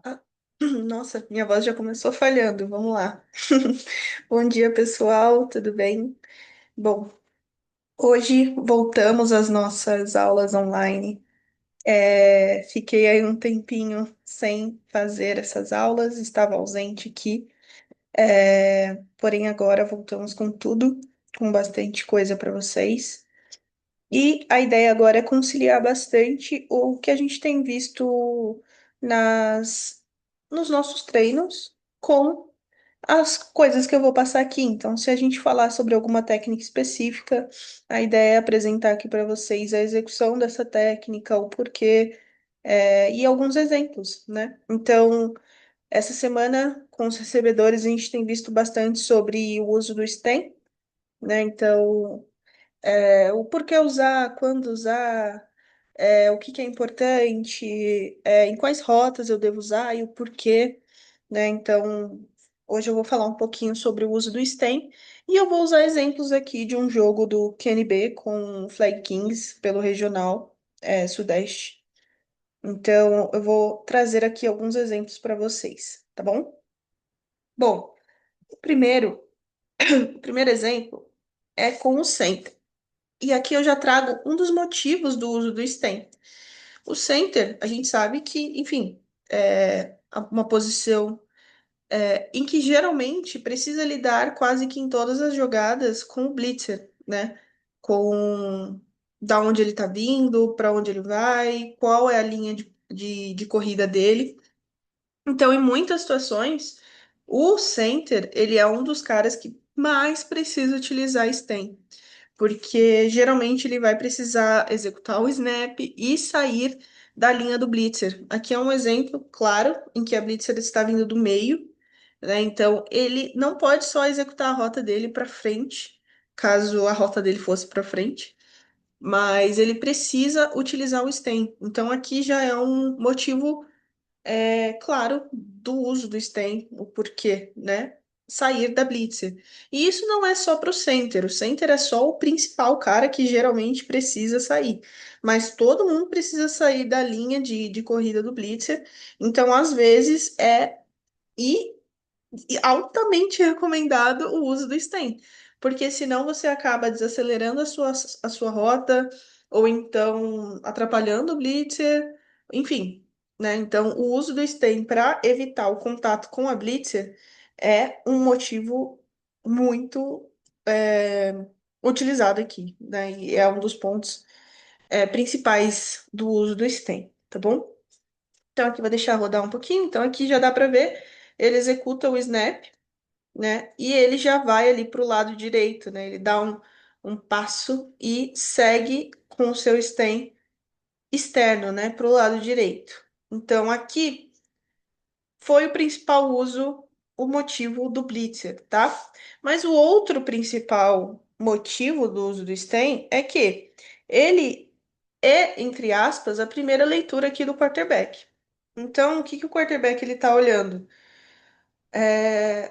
Ah, Nossa, minha voz já começou falhando. Vamos lá. Bom dia, pessoal, tudo bem? Bom, hoje voltamos às nossas aulas online. Fiquei aí um tempinho sem fazer essas aulas, estava ausente aqui. Porém, agora voltamos com tudo, com bastante coisa para vocês. E a ideia agora é conciliar bastante o que a gente tem visto nas, nos nossos treinos com as coisas que eu vou passar aqui. Então, se a gente falar sobre alguma técnica específica, a ideia é apresentar aqui para vocês a execução dessa técnica, o porquê, e alguns exemplos, né? Então, essa semana, com os recebedores, a gente tem visto bastante sobre o uso do STEM, né? Então, o porquê usar, quando usar, o que que é importante, em quais rotas eu devo usar e o porquê, né? Então, hoje eu vou falar um pouquinho sobre o uso do STEM e eu vou usar exemplos aqui de um jogo do QNB com o Flag Kings pelo regional Sudeste. Então, eu vou trazer aqui alguns exemplos para vocês, tá bom? Bom, o primeiro, o primeiro exemplo é com o center. E aqui eu já trago um dos motivos do uso do STEM. O center, a gente sabe que, enfim, é uma posição em que geralmente precisa lidar quase que em todas as jogadas com o blitzer, né? Com da onde ele tá vindo, para onde ele vai, qual é a linha de corrida dele. Então, em muitas situações, o center, ele é um dos caras que mais precisa utilizar STEM, porque geralmente ele vai precisar executar o snap e sair da linha do blitzer. Aqui é um exemplo claro em que a blitzer está vindo do meio, né? Então ele não pode só executar a rota dele para frente, caso a rota dele fosse para frente, mas ele precisa utilizar o stem. Então aqui já é um motivo claro do uso do stem, o porquê, né? Sair da blitzer. E isso não é só para o center é só o principal cara que geralmente precisa sair. Mas todo mundo precisa sair da linha de corrida do blitzer. Então, às vezes, e altamente recomendado o uso do stem, porque senão você acaba desacelerando a sua rota, ou então atrapalhando o blitzer, enfim, né? Então, o uso do stem para evitar o contato com a blitzer é um motivo muito utilizado aqui, né? E é um dos pontos principais do uso do stem, tá bom? Então, aqui vou deixar rodar um pouquinho. Então, aqui já dá para ver, ele executa o snap, né? E ele já vai ali para o lado direito, né? Ele dá um passo e segue com o seu stem externo, né? Para o lado direito. Então, aqui foi o principal uso, o motivo do Blitzer, tá? Mas o outro principal motivo do uso do stem é que ele é, entre aspas, a primeira leitura aqui do quarterback. Então, o que que o quarterback ele tá olhando?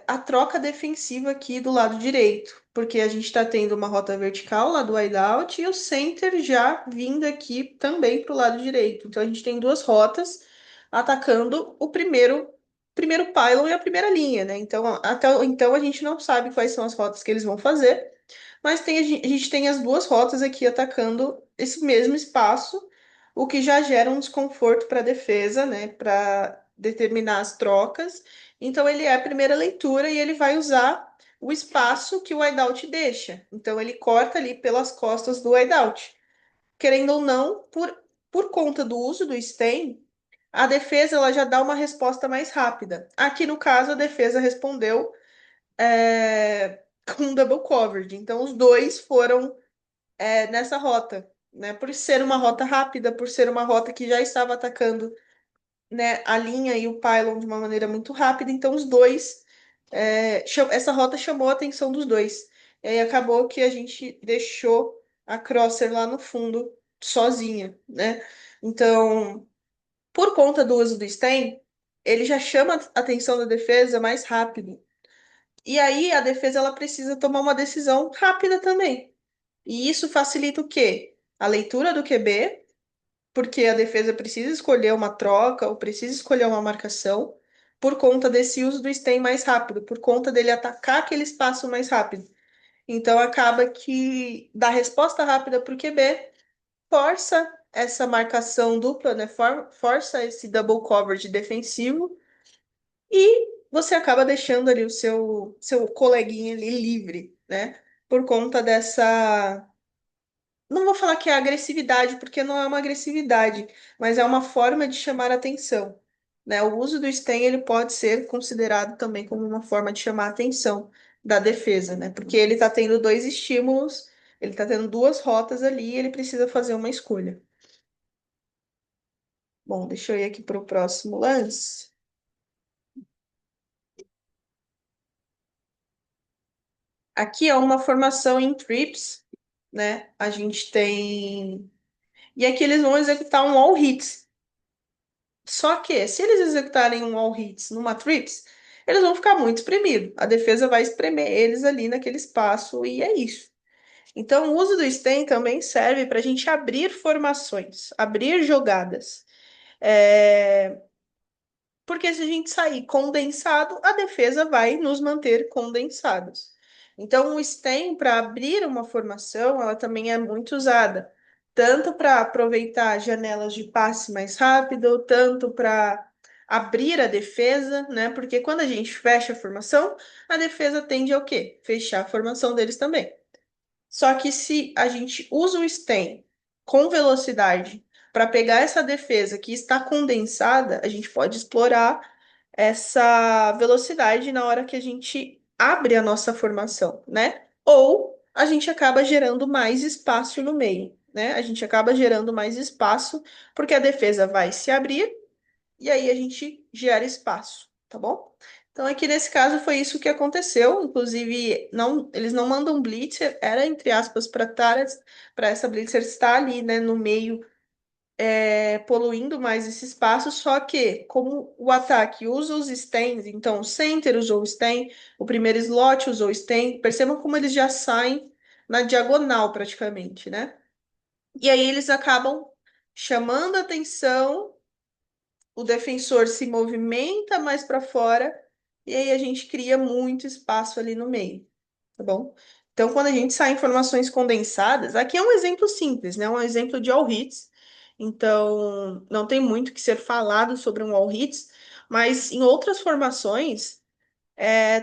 A troca defensiva aqui do lado direito, porque a gente está tendo uma rota vertical lá do wideout e o center já vindo aqui também para o lado direito. Então a gente tem duas rotas atacando o primeiro pylon e a primeira linha, né? Então até então a gente não sabe quais são as rotas que eles vão fazer, mas a gente tem as duas rotas aqui atacando esse mesmo espaço, o que já gera um desconforto para a defesa, né? Para determinar as trocas. Então, ele é a primeira leitura e ele vai usar o espaço que o whiteout deixa. Então, ele corta ali pelas costas do whiteout. Querendo ou não, por conta do uso do stem, a defesa ela já dá uma resposta mais rápida. Aqui, no caso, a defesa respondeu com double coverage. Então, os dois foram nessa rota. Né? Por ser uma rota rápida, por ser uma rota que já estava atacando, né, a linha e o pylon de uma maneira muito rápida, então os dois, essa rota chamou a atenção dos dois. E aí acabou que a gente deixou a crosser lá no fundo sozinha, né? Então, por conta do uso do stem, ele já chama a atenção da defesa mais rápido. E aí a defesa ela precisa tomar uma decisão rápida também. E isso facilita o quê? A leitura do QB porque a defesa precisa escolher uma troca ou precisa escolher uma marcação por conta desse uso do stem mais rápido, por conta dele atacar aquele espaço mais rápido. Então acaba que dá resposta rápida para o QB, força essa marcação dupla, né? Força esse double coverage defensivo e você acaba deixando ali o seu coleguinha ali livre, né? Por conta dessa. Não vou falar que é agressividade, porque não é uma agressividade, mas é uma forma de chamar atenção, né? O uso do stem ele pode ser considerado também como uma forma de chamar a atenção da defesa, né? Porque ele está tendo dois estímulos, ele está tendo duas rotas ali, e ele precisa fazer uma escolha. Bom, deixa eu ir aqui para o próximo lance. Aqui é uma formação em trips, né? A gente tem. E aqui eles vão executar um all hits. Só que, se eles executarem um all hits numa trips, eles vão ficar muito espremidos. A defesa vai espremer eles ali naquele espaço e é isso. Então, o uso do stem também serve para a gente abrir formações, abrir jogadas. É, porque se a gente sair condensado, a defesa vai nos manter condensados. Então, o stem para abrir uma formação, ela também é muito usada, tanto para aproveitar janelas de passe mais rápido, tanto para abrir a defesa, né? Porque quando a gente fecha a formação, a defesa tende ao quê? Fechar a formação deles também. Só que se a gente usa o stem com velocidade para pegar essa defesa que está condensada, a gente pode explorar essa velocidade na hora que a gente abre a nossa formação, né? Ou a gente acaba gerando mais espaço no meio, né? A gente acaba gerando mais espaço porque a defesa vai se abrir e aí a gente gera espaço, tá bom? Então aqui nesse caso foi isso que aconteceu, inclusive não, eles não mandam blitzer, era entre aspas para essa blitzer estar ali, né, no meio, poluindo mais esse espaço, só que como o ataque usa os stands, então o center usou o stand, o primeiro slot usou o stand, percebam como eles já saem na diagonal praticamente, né? E aí eles acabam chamando a atenção, o defensor se movimenta mais para fora e aí a gente cria muito espaço ali no meio, tá bom? Então, quando a gente sai informações condensadas, aqui é um exemplo simples, né? Um exemplo de all hits. Então, não tem muito que ser falado sobre um all hits, mas em outras formações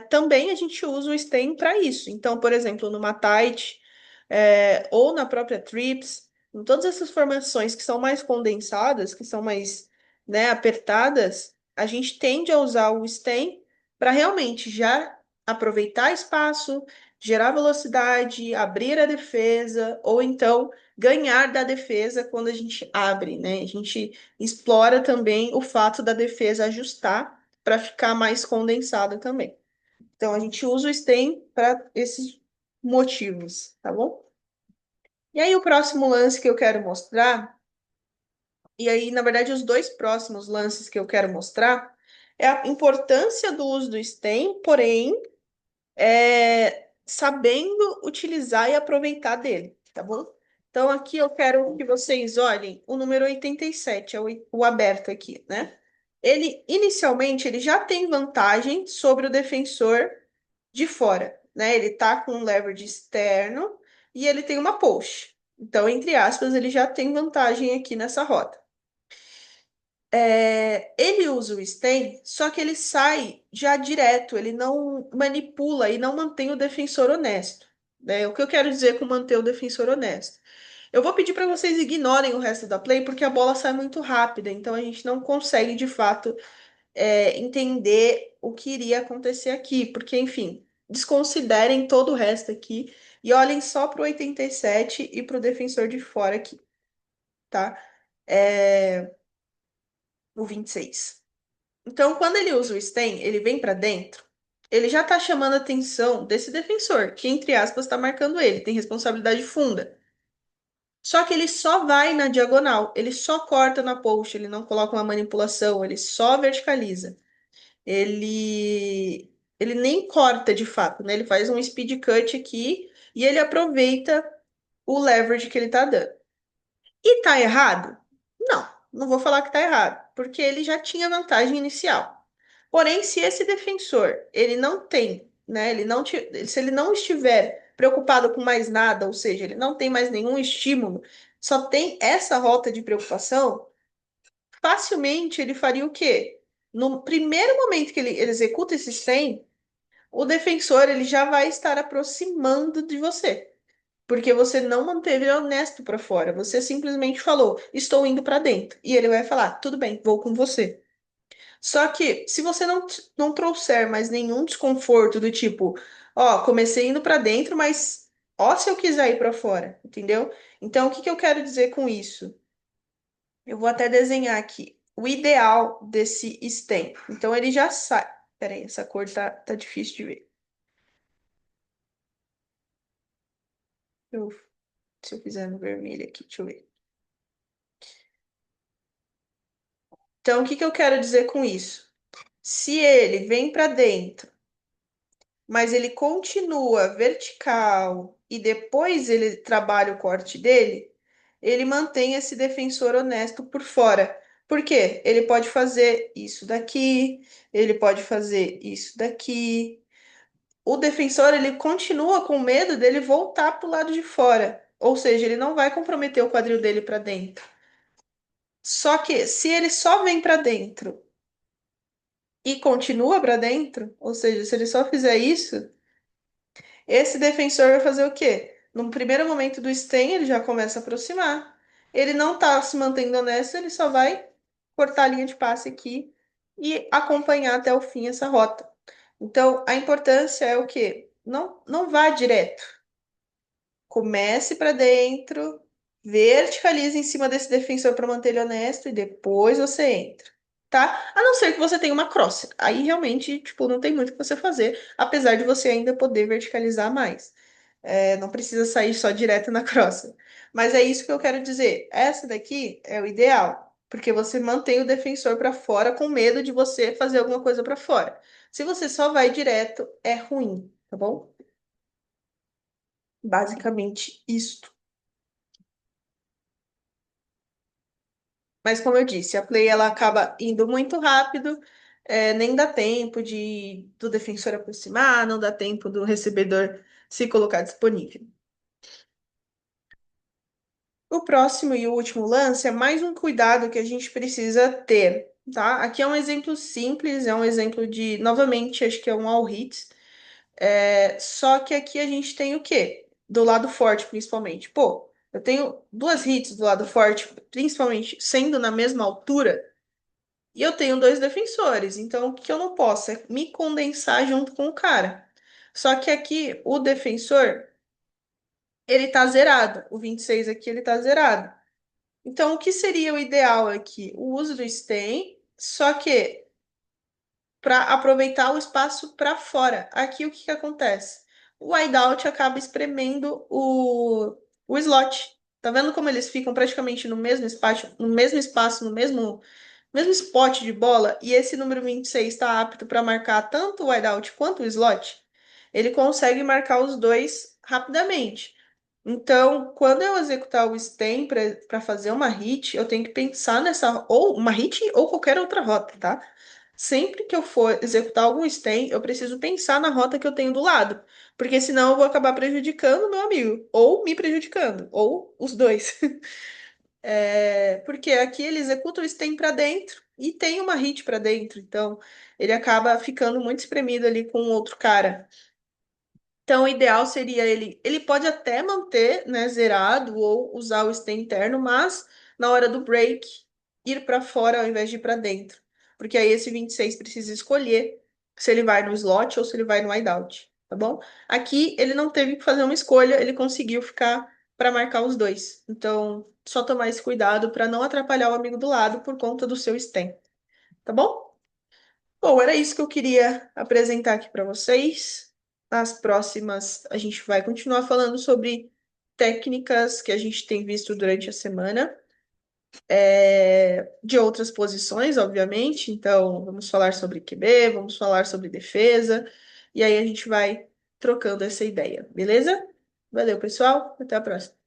também a gente usa o stem para isso. Então, por exemplo, numa tight, ou na própria trips, em todas essas formações que são mais condensadas, que são mais, né, apertadas, a gente tende a usar o stem para realmente já aproveitar espaço, gerar velocidade, abrir a defesa, ou então ganhar da defesa quando a gente abre, né? A gente explora também o fato da defesa ajustar para ficar mais condensada também. Então, a gente usa o stem para esses motivos, tá bom? E aí, o próximo lance que eu quero mostrar, e aí, na verdade, os dois próximos lances que eu quero mostrar, é a importância do uso do stem, porém, sabendo utilizar e aproveitar dele, tá bom? Então, aqui eu quero que vocês olhem o número 87, é o aberto aqui, né? Ele, inicialmente, ele já tem vantagem sobre o defensor de fora, né? Ele tá com um leverage externo e ele tem uma push. Então, entre aspas, ele já tem vantagem aqui nessa rota. Ele usa o stem, só que ele sai já direto, ele não manipula e não mantém o defensor honesto, né? O que eu quero dizer com manter o defensor honesto? Eu vou pedir para vocês ignorem o resto da play, porque a bola sai muito rápida, então a gente não consegue de fato entender o que iria acontecer aqui, porque, enfim, desconsiderem todo o resto aqui e olhem só para o 87 e para o defensor de fora aqui, tá? É, o 26. Então, quando ele usa o stem, ele vem para dentro, ele já está chamando a atenção desse defensor, que, entre aspas, está marcando ele, tem responsabilidade funda. Só que ele só vai na diagonal, ele só corta na post, ele não coloca uma manipulação, ele só verticaliza. Ele nem corta de fato, né? Ele faz um speed cut aqui e ele aproveita o leverage que ele tá dando. E tá errado? Não, não vou falar que está errado, porque ele já tinha vantagem inicial. Porém, se esse defensor, ele não tem, né, se ele não estiver preocupado com mais nada, ou seja, ele não tem mais nenhum estímulo, só tem essa rota de preocupação, facilmente ele faria o quê? No primeiro momento que ele executa esse 100, o defensor ele já vai estar aproximando de você. Porque você não manteve ele honesto para fora. Você simplesmente falou, estou indo para dentro. E ele vai falar, tudo bem, vou com você. Só que se você não trouxer mais nenhum desconforto do tipo, ó, comecei indo para dentro, mas ó, se eu quiser ir para fora, entendeu? Então, o que que eu quero dizer com isso? Eu vou até desenhar aqui o ideal desse stem. Então, ele já sai. Peraí, essa cor tá difícil de ver. Eu- Se eu fizer no vermelho aqui, deixa eu ver. Então, o que que eu quero dizer com isso? Se ele vem para dentro, mas ele continua vertical e depois ele trabalha o corte dele, ele mantém esse defensor honesto por fora. Por quê? Ele pode fazer isso daqui, ele pode fazer isso daqui. O defensor, ele continua com medo dele voltar para o lado de fora. Ou seja, ele não vai comprometer o quadril dele para dentro. Só que se ele só vem para dentro e continua para dentro, ou seja, se ele só fizer isso, esse defensor vai fazer o quê? No primeiro momento do stem, ele já começa a aproximar. Ele não está se mantendo honesto, ele só vai cortar a linha de passe aqui e acompanhar até o fim essa rota. Então, a importância é o quê? Não vá direto. Comece para dentro, verticalize em cima desse defensor para manter ele honesto e depois você entra, tá? A não ser que você tenha uma cross. Aí realmente, tipo, não tem muito o que você fazer, apesar de você ainda poder verticalizar mais. É, não precisa sair só direto na cross. Mas é isso que eu quero dizer. Essa daqui é o ideal, porque você mantém o defensor para fora com medo de você fazer alguma coisa para fora. Se você só vai direto, é ruim, tá bom? Basicamente isto. Mas como eu disse, a play ela acaba indo muito rápido, nem dá tempo do defensor aproximar, não dá tempo do recebedor se colocar disponível. O próximo e o último lance é mais um cuidado que a gente precisa ter, tá? Aqui é um exemplo simples, é um exemplo de, novamente, acho que é um all hits, só que aqui a gente tem o quê? Do lado forte, principalmente. Pô, eu tenho duas hits do lado forte, principalmente sendo na mesma altura. E eu tenho dois defensores, então o que eu não posso é me condensar junto com o cara. Só que aqui o defensor, ele tá zerado. O 26 aqui, ele tá zerado. Então, o que seria o ideal aqui? O uso do stem, só que para aproveitar o espaço para fora. Aqui o que que acontece? O whiteout acaba espremendo o slot. Tá vendo como eles ficam praticamente no mesmo spot de bola? E esse número 26 está apto para marcar tanto o whiteout quanto o slot? Ele consegue marcar os dois rapidamente. Então, quando eu executar o stem para fazer uma hit, eu tenho que pensar nessa, ou uma hit ou qualquer outra rota, tá? Sempre que eu for executar algum stem, eu preciso pensar na rota que eu tenho do lado, porque senão eu vou acabar prejudicando o meu amigo, ou me prejudicando, ou os dois. Porque aqui ele executa o stem para dentro e tem uma hit para dentro, então ele acaba ficando muito espremido ali com o outro cara. Então, o ideal seria ele pode até manter, né, zerado ou usar o stem interno, mas na hora do break ir para fora ao invés de ir para dentro, porque aí esse 26 precisa escolher se ele vai no slot ou se ele vai no wideout, tá bom? Aqui ele não teve que fazer uma escolha, ele conseguiu ficar para marcar os dois. Então, só tomar esse cuidado para não atrapalhar o amigo do lado por conta do seu stem, tá bom? Bom, era isso que eu queria apresentar aqui para vocês. Nas próximas, a gente vai continuar falando sobre técnicas que a gente tem visto durante a semana, de outras posições, obviamente. Então, vamos falar sobre QB, vamos falar sobre defesa, e aí a gente vai trocando essa ideia, beleza? Valeu, pessoal. Até a próxima.